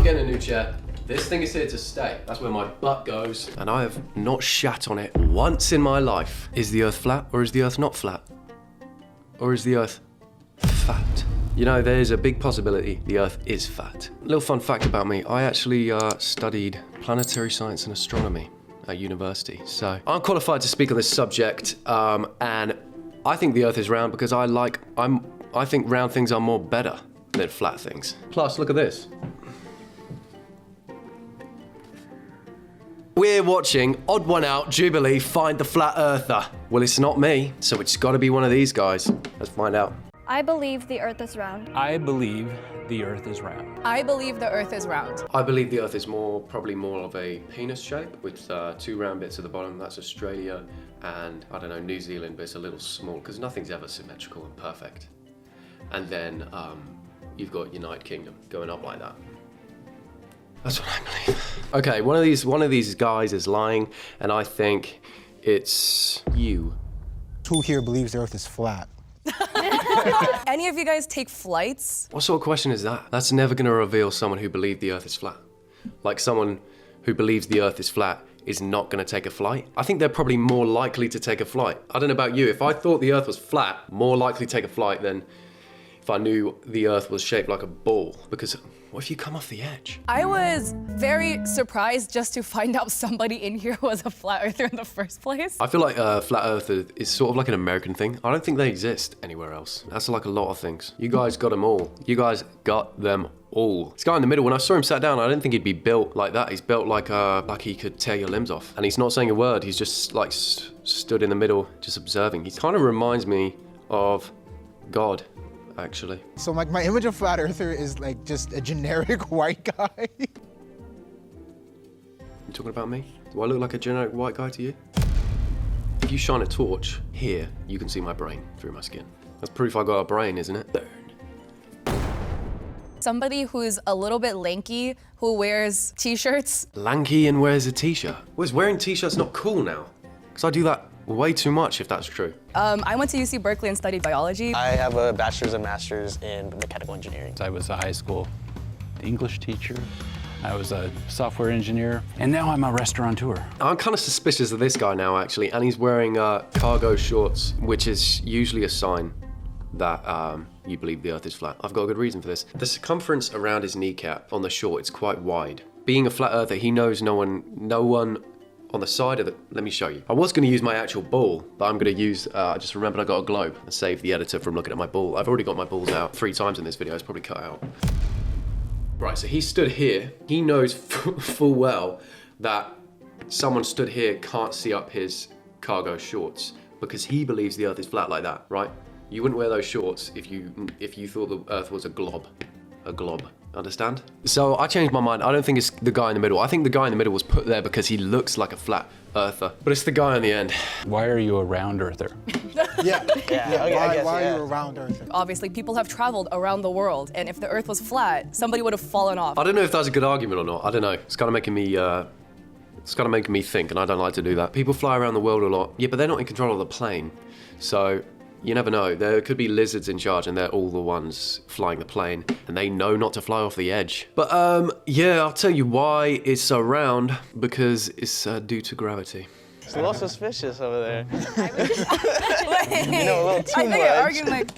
getting a new chair. This thing is here to stay. That's where my butt goes. And I have not shat on it once in my life. Is the Earth flat or is the Earth not flat? Or is the Earth fat? You know, there's a big possibility the Earth is fat. Little fun fact about me, I actually studied planetary science and astronomy at university. So I'm qualified to speak on this subject, and I think the Earth is round because I think round things are more better than flat things. Plus, look at this. We're watching Odd One Out Jubilee find the flat earther. Well, it's not me, so it's gotta be one of these guys. Let's find out. I believe the Earth is round. I believe the Earth is round. I believe the Earth is round. I believe the Earth is probably more of a penis shape with 2 round bits at the bottom. That's Australia and, I don't know, New Zealand, but it's a little small because nothing's ever symmetrical and perfect. And then you've got United Kingdom going up like that. That's what I believe. Okay, one of these guys is lying, and I think it's you. Who here believes the Earth is flat? Any of you guys take flights? What sort of question is that? That's never gonna reveal someone who believed the Earth is flat. Like someone who believes the Earth is flat is not gonna take a flight. I think they're probably more likely to take a flight. I don't know about you, if I thought the Earth was flat, more likely to take a flight than if I knew the Earth was shaped like a ball, because what if you come off the edge? I was very surprised just to find out somebody in here was a flat earther in the first place. I feel like flat Earth is sort of like an American thing. I don't think they exist anywhere else. That's like a lot of things. You guys got them all. You guys got them all. This guy in the middle, when I saw him sat down, I didn't think he'd be built like that. He's built like he could tear your limbs off. And he's not saying a word. He's just like stood in the middle, just observing. He kind of reminds me of God, actually. So like my image of flat earther is like just a generic white guy. You talking about me? Do I look like a generic white guy to you? If you shine a torch here, you can see my brain through my skin. That's proof I got a brain, isn't it? Burn. Somebody who's a little bit lanky, who wears t-shirts. Lanky and wears a t-shirt. Well, is wearing t-shirts not cool now? Because I do that way too much, if that's true. I went to UC Berkeley and studied biology. I have a bachelor's and master's in mechanical engineering. I was a high school English teacher. I was a software engineer, and now I'm a restaurateur. I'm kind of suspicious of this guy now, actually, and he's wearing cargo shorts, which is usually a sign that you believe the Earth is flat. I've got a good reason for this. The circumference around his kneecap on the short is quite wide. Being a flat earther, he knows no one on the side of it. Let me show you. I was going to use my actual ball, but I'm going to use, I just remembered I got a globe and save the editor from looking at my ball. I've already got my balls out 3 times in this video. It's probably cut out. Right, so he stood here. He knows full well that someone stood here can't see up his cargo shorts because he believes the Earth is flat like that, right? You wouldn't wear those shorts if you thought the Earth was a glob. Understand? So I changed my mind. I don't think it's the guy in the middle. I think the guy in the middle was put there because he looks like a flat earther. But it's the guy on the end. Why are you a round earther? Yeah. Why are you a round earther? Obviously, people have traveled around the world, and if the Earth was flat, somebody would have fallen off. I don't know if that's a good argument or not. I don't know. It's kind of making me think, and I don't like to do that. People fly around the world a lot. Yeah, but they're not in control of the plane. So you never know. There could be lizards in charge and they're all the ones flying the plane and they know not to fly off the edge. But yeah, I'll tell you why it's so round, because it's due to gravity. It's a little suspicious over there. Wait, You know, a little too I think much. you're arguing like...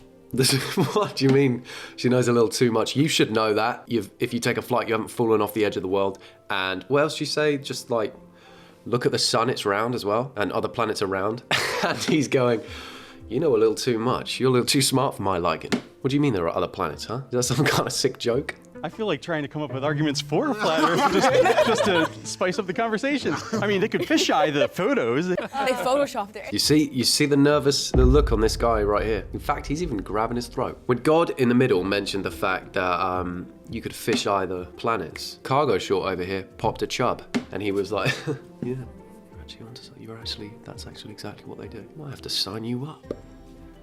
What do you mean she knows a little too much? You should know that. If you take a flight, you haven't fallen off the edge of the world. And what else do you say? Just like, look at the sun, it's round as well, and other planets are round. And he's going, you know a little too much. You're a little too smart for my liking. What do you mean there are other planets, huh? Is that some kind of sick joke? I feel like trying to come up with arguments for a flat Earth just to spice up the conversation. I mean, they could fisheye the photos. They photoshopped it. You see the look on this guy right here. In fact, he's even grabbing his throat. When God in the middle mentioned the fact that you could fisheye the planets, cargo short over here popped a chub, and he was like, yeah. That's actually exactly what they do. You might have to sign you up.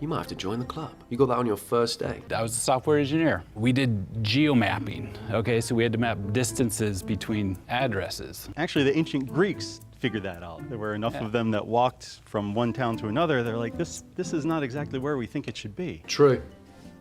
You might have to join the club. You got that on your first day. I was a software engineer. We did geomapping, okay? So we had to map distances between addresses. Actually, the ancient Greeks figured that out. There were enough of them that walked from one town to another. They're like, this is not exactly where we think it should be. True.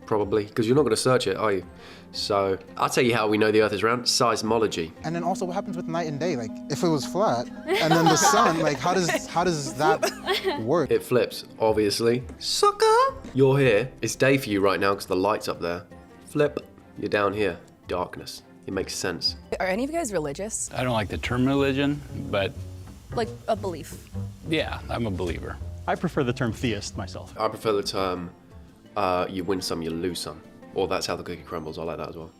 probably, because you're not going to search it, are you? So I'll tell you how we know the Earth is round. Seismology. And then also what happens with night and day? Like if it was flat and then the sun, like how does that work? It flips, obviously. Sucker! You're here. It's day for you right now because the light's up there. Flip. You're down here. Darkness. It makes sense. Are any of you guys religious? I don't like the term religion, but Like a belief? yeah, I'm a believer. I prefer the term theist myself. I prefer the term, you win some, you lose some. Or that's how the cookie crumbles. I like that as well.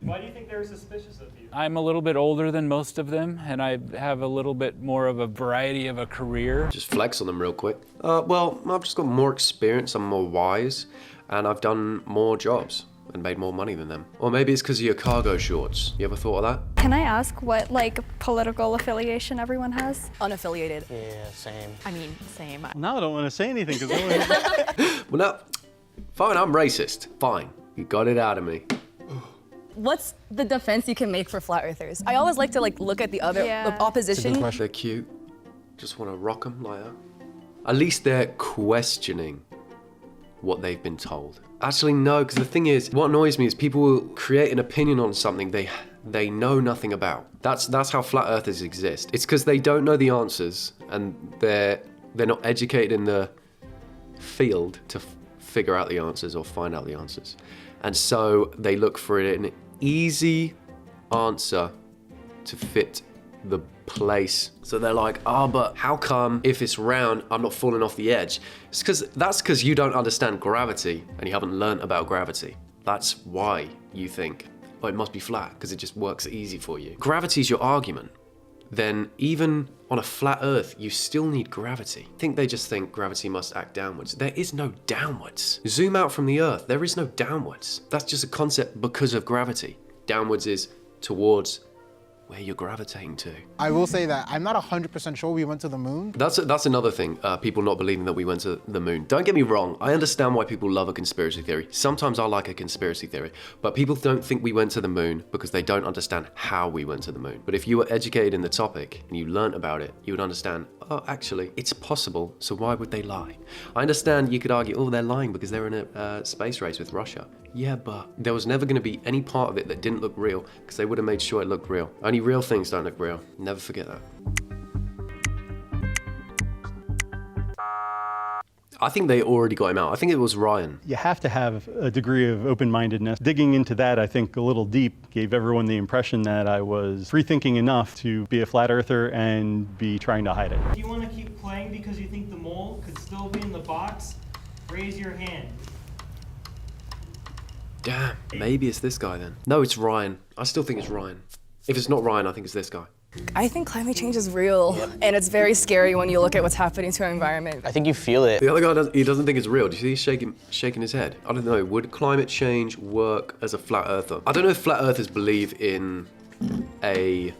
Why do you think they were suspicious of you? I'm a little bit older than most of them, and I have a little bit more of a variety of a career. Just flex on them real quick. Well, I've just got more experience, I'm more wise, and I've done more jobs and made more money than them. Or maybe it's because of your cargo shorts. You ever thought of that? Can I ask what like political affiliation everyone has? Unaffiliated. Yeah, same. I mean, same. Now I don't want to say anything because Well, no, fine, I'm racist. Fine, you got it out of me. What's the defense you can make for flat earthers? I always like to like look at the other Yeah. the opposition. They're cute. Just want to rock them like that. At least they're questioning what they've been told. Actually, no, because the thing is, what annoys me is people will create an opinion on something they know nothing about. That's how flat earthers exist. It's because they don't know the answers and they're not educated in the field to figure out the answers or find out the answers. And so they look for an easy answer to fit the place. So they're like, but how come if it's round, I'm not falling off the edge? It's because you don't understand gravity and you haven't learned about gravity. That's why you think, it must be flat because it just works easy for you. Gravity's your argument. Then even on a flat Earth, you still need gravity. I think they just think gravity must act downwards. There is no downwards. Zoom out from the Earth, there is no downwards. That's just a concept because of gravity. Downwards is towards where you're gravitating to. I will say that I'm not 100% sure we went to the moon. That's another thing, people not believing that we went to the moon. Don't get me wrong, I understand why people love a conspiracy theory. Sometimes I like a conspiracy theory, but people don't think we went to the moon because they don't understand how we went to the moon. But if you were educated in the topic and you learnt about it, you would understand, actually, it's possible, so why would they lie? I understand you could argue, they're lying because they're in a space race with Russia. Yeah, but there was never going to be any part of it that didn't look real because they would have made sure it looked real. Only real things don't look real. Never forget that. I think they already got him out. I think it was Ryan. you have to have a degree of open-mindedness. Digging into that, I think, a little deep gave everyone the impression that I was free-thinking enough to be a flat earther and be trying to hide it. If you want to keep playing because you think the mole could still be in the box, raise your hand. Damn, maybe it's this guy then. No, it's Ryan. I still think it's Ryan. If it's not Ryan, I think it's this guy. I think climate change is real, and it's very scary when you look at what's happening to our environment. I think you feel it. The other guy doesn't think it's real. Do you see he's shaking his head? I don't know. Would climate change work as a flat earther? I don't know if flat earthers believe in a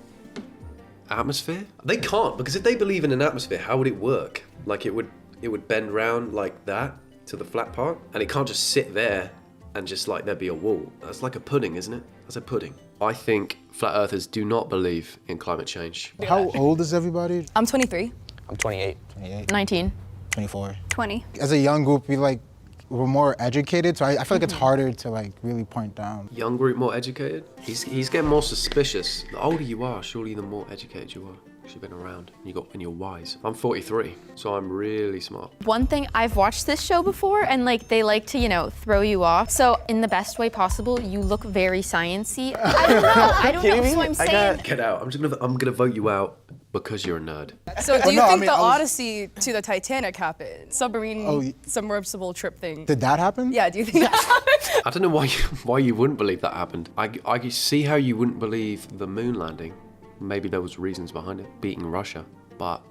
atmosphere. They can't, because if they believe in an atmosphere, how would it work? Like it would bend round like that to the flat part, and it can't just sit there and just like there be a wall. That's like a pudding, isn't it? That's a pudding. I think flat earthers do not believe in climate change. How old is everybody? I'm 23. I'm 28. 28, 19. 24. 20. As a young group, we're more educated, so I feel like it's harder to like really point down. Young group more educated? He's getting more suspicious. The older you are, surely the more educated you are. You've been around and you're wise. I'm 43, so I'm really smart. One thing, I've watched this show before and like they like to, throw you off. So in the best way possible, you look very sciencey. I don't know, so I'm saying. Get out. I'm gonna vote you out because you're a nerd. So do you no, I think mean, the I was- Odyssey to the Titanic happened? Submersible trip thing. Did that happen? Yeah, do you think that happened? I don't know why you wouldn't believe that happened. I see how you wouldn't believe the moon landing. Maybe there was reasons behind it, beating Russia, but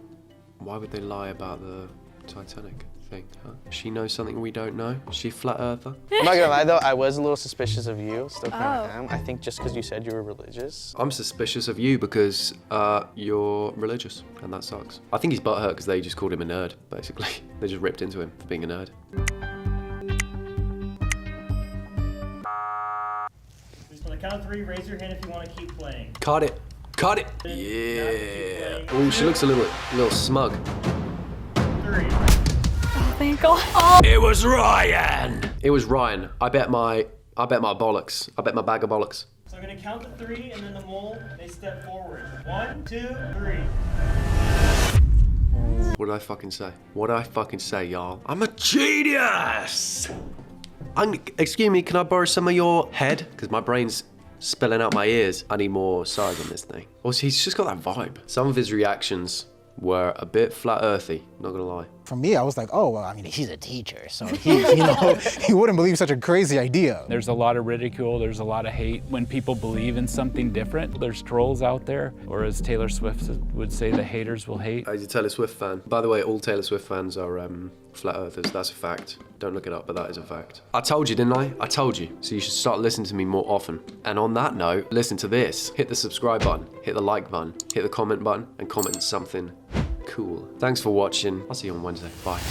why would they lie about the Titanic thing, huh? She knows something we don't know? Is she a flat earther? I'm not gonna lie though, I was a little suspicious of you, still kind of am. I think just because you said you were religious. I'm suspicious of you because you're religious, and that sucks. I think he's butthurt because they just called him a nerd, basically. They just ripped into him for being a nerd. Just on the count of 3, raise your hand if you want to keep playing. Cut it. Cut it. Yeah. Oh, she looks a little smug. 3. Oh, thank God. It was Ryan. It was Ryan. I bet my bollocks. I bet my bag of bollocks. So I'm gonna count to 3, and then the mole may step forward. 1, 2, 3. What did I fucking say? What did I fucking say, y'all? I'm a genius! Excuse me, can I borrow some of your head? Because my brain's spilling out my ears. I need more size on this thing. Also, he's just got that vibe. Some of his reactions were a bit flat earthy, not gonna lie. For me, I was like, oh, well, I mean, he's a teacher, so he, he wouldn't believe such a crazy idea. There's a lot of ridicule, there's a lot of hate. When people believe in something different, there's trolls out there, or as Taylor Swift would say, the haters will hate. As a Taylor Swift fan. By the way, all Taylor Swift fans are flat earthers. That's a fact. Don't look it up, but that is a fact. I told you, didn't I? I told you. So you should start listening to me more often. And on that note, listen to this. Hit the subscribe button, hit the like button, hit the comment button, and comment something cool. Thanks for watching. I'll see you on Wednesday. Bye.